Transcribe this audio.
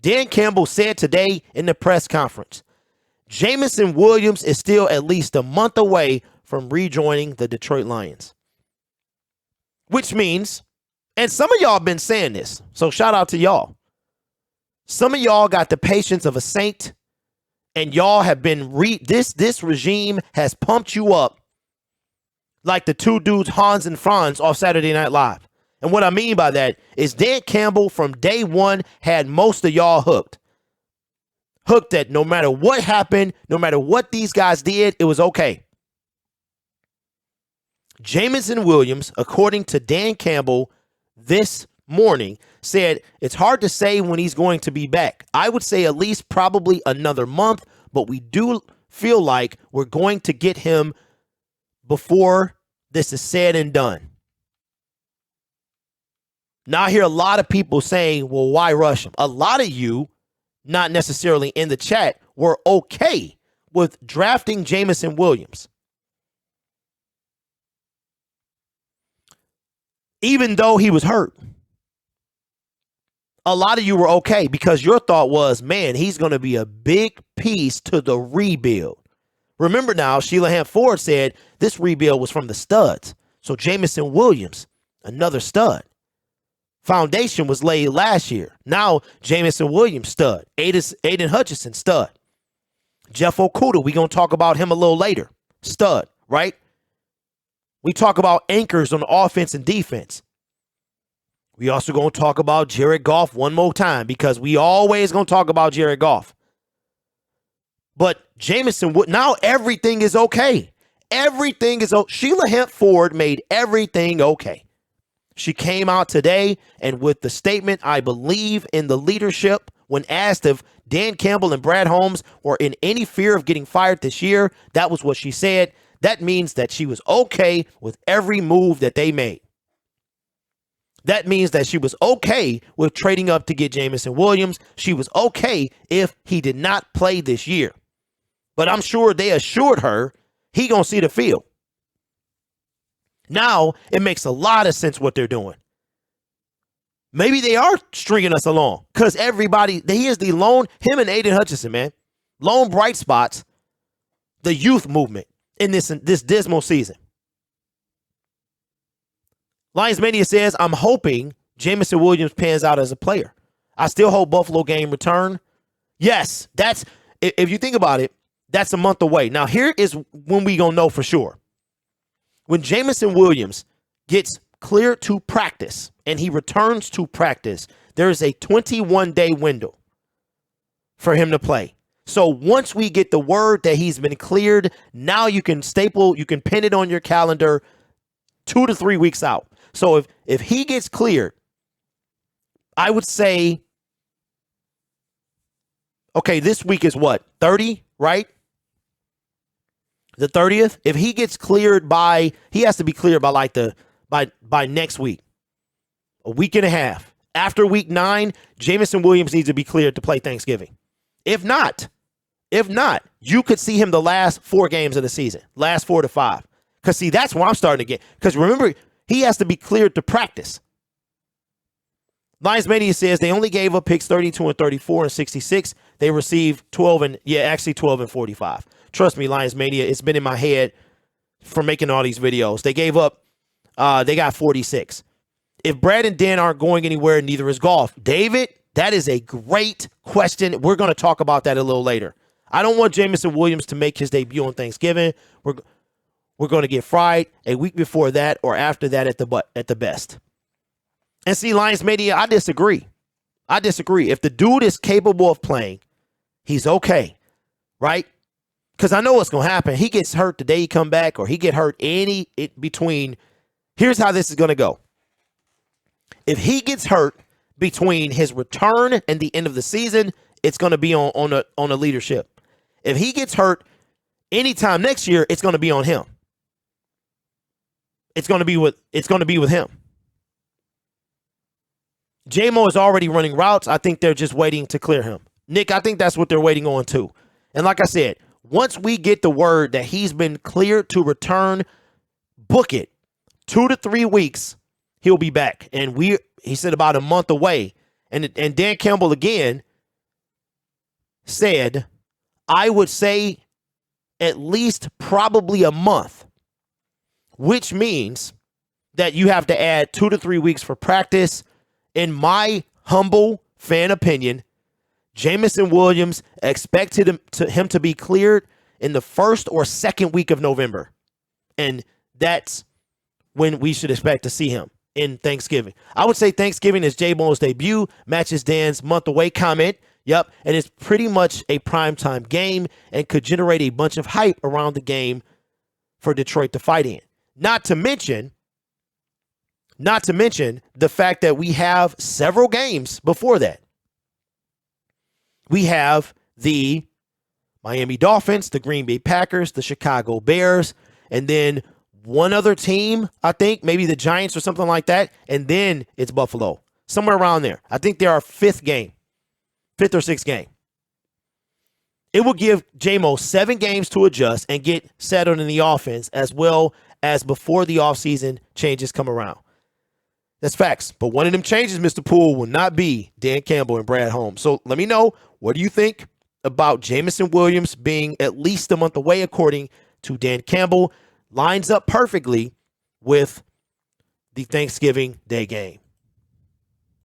Dan Campbell said today in the press conference, Jameson Williams is still at least a month away from rejoining the Detroit Lions. Which means, and some of y'all have been saying this, so shout out to y'all. Some of y'all got the patience of a saint, and y'all have been, this regime has pumped you up like the two dudes, Hans and Franz, off Saturday Night Live. And what I mean by that is Dan Campbell from day one had most of y'all hooked. Hooked that no matter what happened, no matter what these guys did, it was okay. Jameson Williams, according to Dan Campbell this morning, said it's hard to say when he's going to be back. I would say at least probably another month, but we do feel like we're going to get him before this is said and done. Now I hear a lot of people saying, well, why rush him? A lot of you, not necessarily in the chat, were okay with drafting Jameson Williams. Even though he was hurt. A lot of you were okay because your thought was, man, he's going to be a big piece to the rebuild. Remember now, Sheila Ford said this rebuild was from the studs. So Jameson Williams, another stud. Foundation was laid last year. Now Jameson Williams, stud. Aiden Hutchinson, stud. Jeff Okuda, we're going to talk about him a little later. Stud, right? We talk about anchors on offense and defense. We also going to talk about Jared Goff one more time because we always going to talk about Jared Goff. But Jameson, now everything is okay. Everything is okay. Sheila Ford made everything okay. She came out today and with the statement, I believe in the leadership, when asked if Dan Campbell and Brad Holmes were in any fear of getting fired this year, that was what she said. That means that she was okay with every move that they made. That means that she was okay with trading up to get Jameson Williams. She was okay if he did not play this year. But I'm sure they assured her he gonna see the field. Now it makes a lot of sense what they're doing. Maybe they are stringing us along because everybody, he is the lone, him and Aiden Hutchinson, man, lone bright spots, the youth movement in this dismal season. Lions Mania says, I'm hoping Jameson Williams pans out as a player. I still hope Buffalo game return. Yes, that's, if you think about it, that's a month away. Now, here is when we gonna know for sure. When Jameson Williams gets cleared to practice and he returns to practice, there is a 21-day window for him to play. So once we get the word that he's been cleared, now you can pin it on your calendar 2 to 3 weeks out. So if he gets cleared, I would say, okay, this week is what, 30, right? The 30th. If he gets cleared he has to be cleared by next week, a week and a half. After week 9, Jameson Williams needs to be cleared to play Thanksgiving. If not, you could see him the last 4 games of the season, last 4 to 5. Because, see, that's where I'm starting to get. Because remember, he has to be cleared to practice. Lions Mania says they only gave up picks 32 and 34 and 66. They received 12 and 45. Trust me, Lions Mania, it's been in my head for making all these videos. They gave up, they got 46. If Brad and Dan aren't going anywhere, neither is Goff. David, that is a great question. We're going to talk about that a little later. I don't want Jameson Williams to make his debut on Thanksgiving. We're going to get fried a week before that or after that at the best. And see, Lions Media, I disagree. If the dude is capable of playing, he's okay, right? Because I know what's going to happen. He gets hurt the day he come back or he get hurt between. Here's how this is going to go. If he gets hurt between his return and the end of the season, it's going to be on a leadership. If he gets hurt anytime next year, it's going to be on him. It's going to be with him. J-Mo is already running routes. I think they're just waiting to clear him. Nick, I think that's what they're waiting on too. And like I said, once we get the word that he's been cleared to return, book it. 2 to 3 weeks, he'll be back. And he said about a month away. And Dan Campbell again, said, I would say at least probably a month, which means that you have to add 2 to 3 weeks for practice. In my humble fan opinion, Jameson Williams expected him to be cleared in the first or second week of November. And that's when we should expect to see him, in Thanksgiving. I would say Thanksgiving is J-Bone's debut, matches Dan's month away comment. Yep, and it's pretty much a primetime game and could generate a bunch of hype around the game for Detroit to fight in. Not to mention the fact that we have several games before that. We have the Miami Dolphins, the Green Bay Packers, the Chicago Bears, and then one other team, I think, maybe the Giants or something like that, and then it's Buffalo, somewhere around there. I think they're our fifth or sixth game. It will give J-Mo 7 games to adjust and get settled in the offense, as well as before the offseason changes come around. That's facts. But one of them changes, Mr. Poole, will not be Dan Campbell and Brad Holmes. So let me know, what do you think about Jameson Williams being at least a month away, according to Dan Campbell? Lines up perfectly with the Thanksgiving Day game.